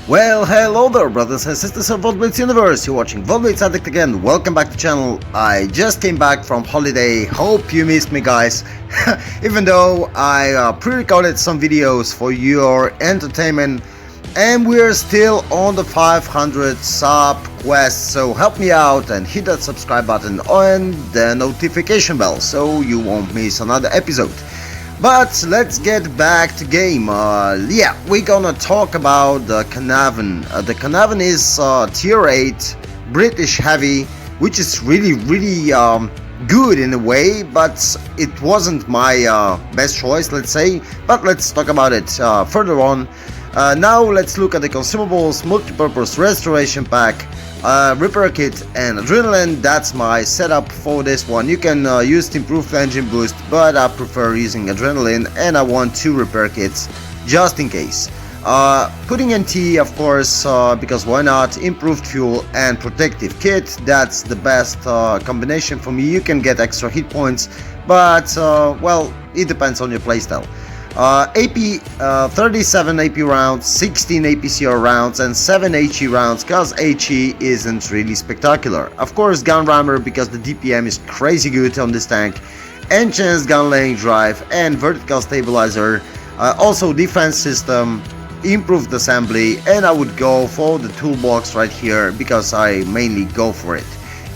Well, hello there, brothers and sisters of WoT Blitz Universe. You're watching WoT Blitz Addict again. Welcome back to the channel. I just came back from holiday. Hope you missed me, guys. Even though I pre-recorded some videos for your entertainment, and we're still on the 500 sub quest. So help me out and hit that subscribe button and the notification bell so you won't miss another episode. But let's get back to game. Yeah, we're gonna talk about the Caernavron. The Caernavron is tier 8 British heavy, which is really good in a way, but it wasn't my best choice, let's say. But let's talk about it further on. Now let's look at the consumables, multi-purpose restoration pack, repair kit and adrenaline. That's my setup for this one. You can use the improved engine boost, but I prefer using adrenaline, and I want 2 repair kits just in case. Putting NT, of course, because why not? Improved fuel and protective kit, that's the best combination for me. You can get extra hit points, but well, it depends on your playstyle. AP 37 AP rounds, 16 APCR rounds and 7 HE rounds, cause HE isn't really spectacular. Of course, gun rammer because the DPM is crazy good on this tank, enhanced gun laying drive and vertical stabilizer, also defense system, improved assembly, and I would go for the toolbox right here because I mainly go for it.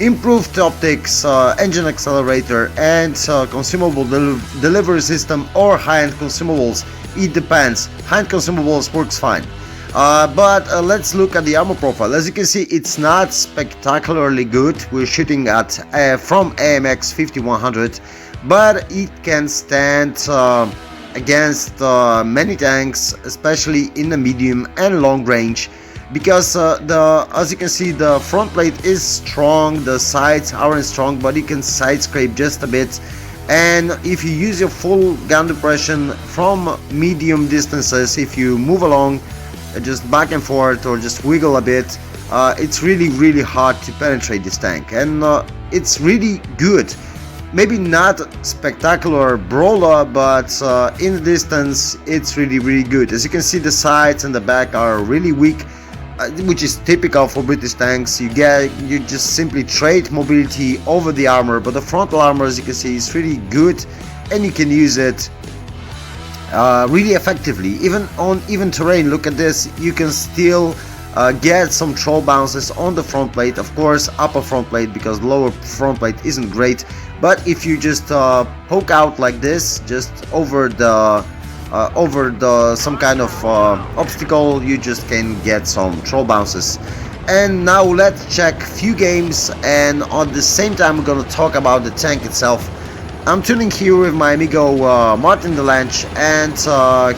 Improved optics, engine accelerator and consumable delivery system or high-end consumables. It depends. High-end consumables works fine. But let's look at the armor profile. As you can see, it's not spectacularly good. We're shooting at from AMX 5100, but it can stand against many tanks, especially in the medium and long range. Because as you can see, the front plate is strong, the sides aren't strong, but you can side scrape just a bit. And if you use your full gun depression from medium distances, if you move along just back and forth or just wiggle a bit, it's really hard to penetrate this tank, and it's really good. Maybe not spectacular brawler, but in the distance it's really good. As you can see, the sides and the back are really weak, which is typical for British tanks. You just simply trade mobility over the armor, but the frontal armor, as you can see, is really good, and you can use it really effectively. Even on even terrain, look at this, you can still get some troll bounces on the front plate. Of course, upper front plate, because lower front plate isn't great, but if you just poke out like this, just over the some kind of obstacle, you just can get some troll bounces. And now let's check few games, and at the same time we're gonna talk about the tank itself. I'm tuning here with my amigo Martin Delange, and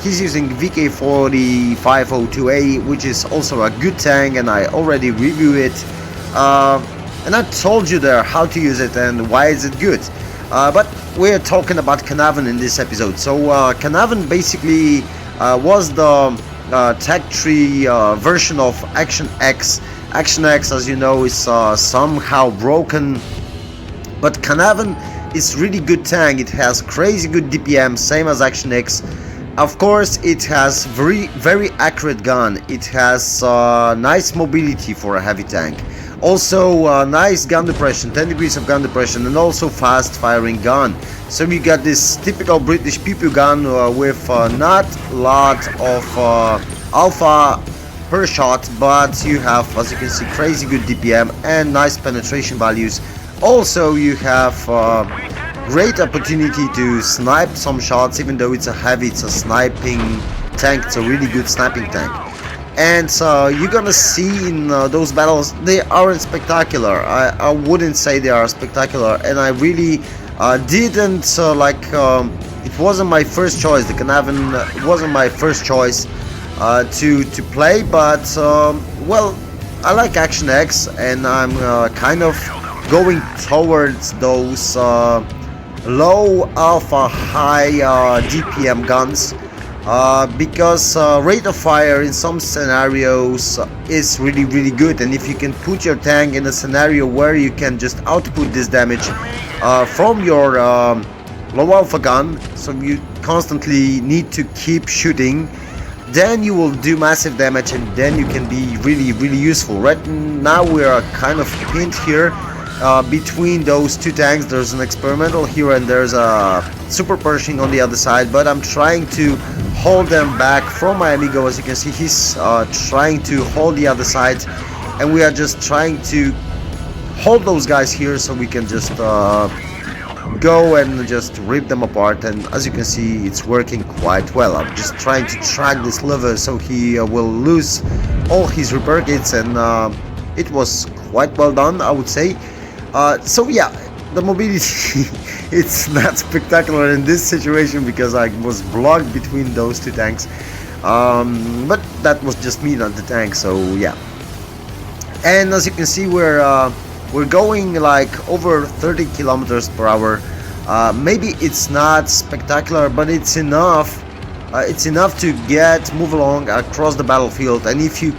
he's using VK40-502A, which is also a good tank, and I already reviewed it, and I told you there how to use it and why is it good. But we're talking about Caernavron in this episode. So Caernavron basically was the tech tree version of Action X. Action X, as you know, is somehow broken, but Caernavron is really good tank. It has crazy good DPM, same as Action X. Of course, it has very accurate gun. It has nice mobility for a heavy tank. Also nice gun depression, 10 degrees of gun depression, and also fast firing gun. So you got this typical British pew gun with not a lot of alpha per shot, but you have, as you can see, crazy good DPM and nice penetration values. Also you have great opportunity to snipe some shots. Even though it's a heavy, it's a sniping tank, it's a really good sniping tank. And you're gonna see in those battles, they aren't spectacular. I wouldn't say they are spectacular, and I really didn't it wasn't my first choice. The Caernavron wasn't my first choice to play, but well, I like Action X, and I'm kind of going towards those low alpha, high DPM guns. Because rate of fire in some scenarios is really good, and if you can put your tank in a scenario where you can just output this damage from your low alpha gun, so you constantly need to keep shooting, then you will do massive damage, and then you can be really useful. Right now we are kind of pinned here between those two tanks. There's an experimental here and there's a super Pershing on the other side, but I'm trying to hold them back from my amigo. As you can see, he's trying to hold the other side, and we are just trying to hold those guys here so we can just go and just rip them apart. And as you can see, it's working quite well. I'm just trying to track this lever so he will lose all his repair kits, and it was quite well done, I would say. So yeah, the mobility it's not spectacular in this situation because I was blocked between those two tanks, but that was just me, not the tank. So yeah, and as you can see, we're going like over 30 kilometers per hour. Maybe it's not spectacular, but it's enough. It's enough to move along across the battlefield. And if you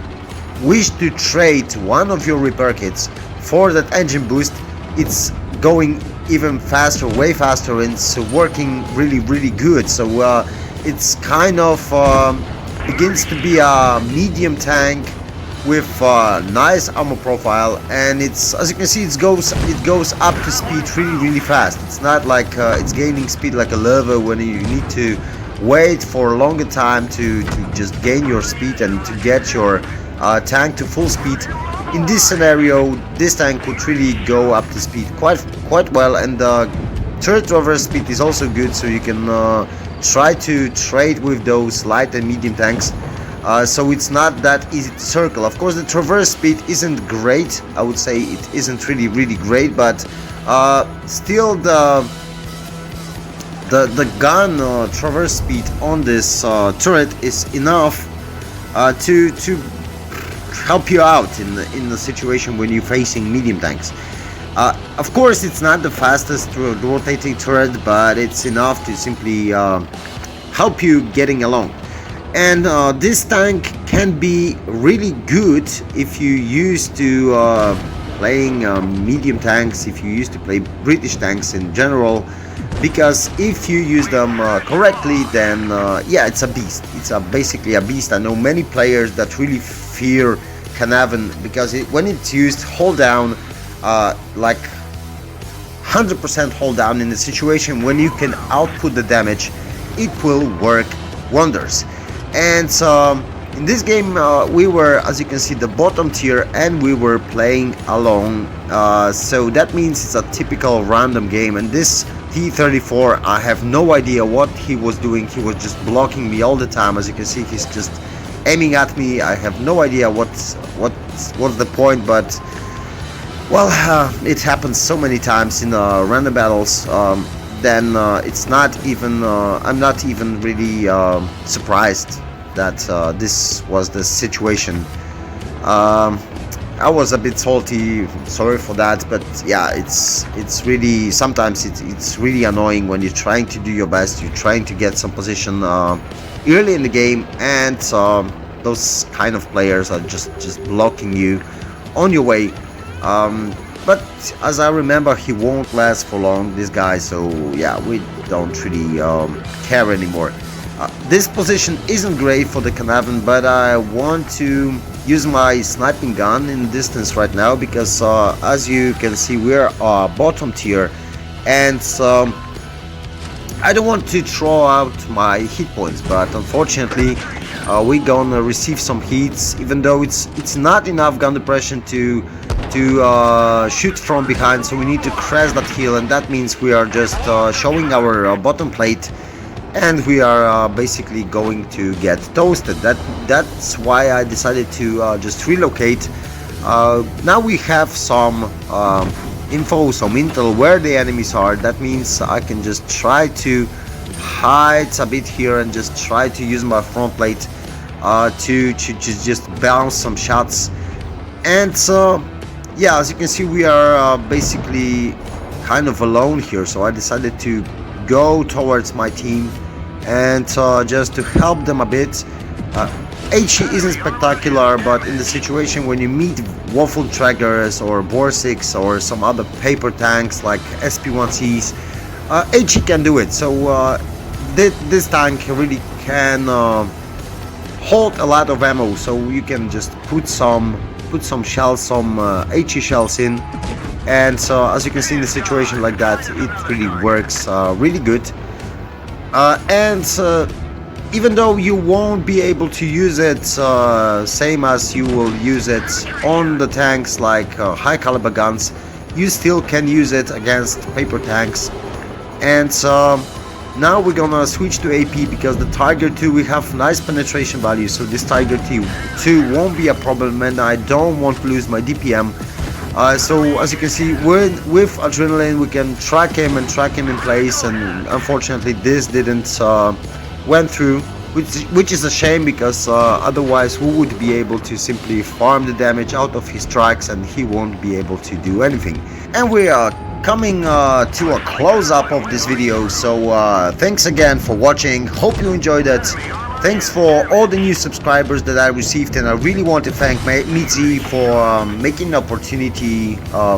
wish to trade one of your repair kits for that engine boost, it's going even faster, way faster, and it's working really good. So it's kind of begins to be a medium tank with nice armor profile, and it's, as you can see, it goes up to speed really fast. It's not like it's gaining speed like a lever when you need to wait for a longer time to just gain your speed and to get your tank to full speed. In this scenario, this tank could really go up to speed quite well, and the turret traverse speed is also good, so you can try to trade with those light and medium tanks. So it's not that easy to circle. Of course, the traverse speed isn't great. I would say it isn't really great, but still the gun traverse speed on this turret is enough to help you out in the situation when you're facing medium tanks. Of course, it's not the fastest rotating turret, but it's enough to simply help you getting along. And this tank can be really good if you used to playing medium tanks, if you used to play British tanks in general, because if you use them correctly, then yeah, it's a beast. It's basically a beast. I know many players that really fear Caernavron because when it's used hold down, like 100% hold down in a situation when you can output the damage, it will work wonders. And in this game we were, as you can see, the bottom tier, and we were playing alone, so that means it's a typical random game. And this T-34, I have no idea what he was doing. He was just blocking me all the time. As you can see, he's just aiming at me. I have no idea what's the point, but well, it happens so many times in random battles. Then it's not even I'm not even really surprised that this was the situation. I was a bit salty, sorry for that, but yeah, it's really, sometimes it's really annoying when you're trying to do your best, you're trying to get some position early in the game, and those kind of players are just blocking you on your way. But as I remember, he won't last for long, this guy, so yeah, we don't really care anymore. This position isn't great for the Caernavron, but I want to use my sniping gun in distance right now, because as you can see, we're bottom tier, and I don't want to throw out my hit points, but unfortunately we're gonna receive some hits, even though it's not enough gun depression to shoot from behind, so we need to crash that hill, and that means we are just showing our bottom plate, and we are basically going to get toasted. That's why I decided to just relocate. Now we have some info, some intel where the enemies are. That means I can just try to hide a bit here and just try to use my front plate to just bounce some shots. And so yeah, as you can see, we are basically kind of alone here, so I decided to go towards my team and just to help them a bit. HE isn't spectacular, but in the situation when you meet waffle trackers or Borsix or some other paper tanks like SP1Cs, HE can do it. So this tank really can hold a lot of ammo, so you can just put some shells, some HE shells in, and so as you can see in a situation like that, it really works really good. And even though you won't be able to use it same as you will use it on the tanks like high caliber guns, you still can use it against paper tanks. And now we're gonna switch to AP, because the Tiger 2, we have nice penetration value, so this Tiger 2 won't be a problem, and I don't want to lose my DPM. So as you can see, with Adrenaline we can track him in place, and unfortunately this didn't went through, which is a shame, because otherwise we would be able to simply farm the damage out of his tracks and he won't be able to do anything. And we are coming to a close-up of this video, so thanks again for watching, hope you enjoyed it. Thanks for all the new subscribers that I received, and I really want to thank Mitzi for making the opportunity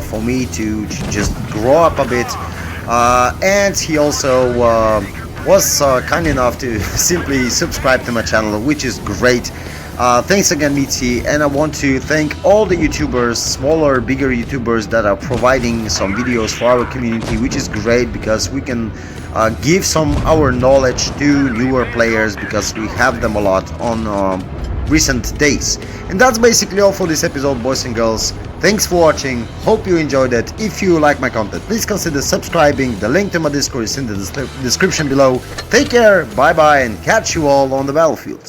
for me to just grow up a bit, and he also was kind enough to simply subscribe to my channel, which is great. Thanks again, Mitzi, and I want to thank all the YouTubers, smaller, bigger YouTubers, that are providing some videos for our community, which is great, because we can give some our knowledge to newer players, because we have them a lot on recent days. And that's basically all for this episode, boys and girls. Thanks for watching, hope you enjoyed it. If you like my content, please consider subscribing. The link to my Discord is in the description below. Take care, bye bye, and catch you all on the battlefield.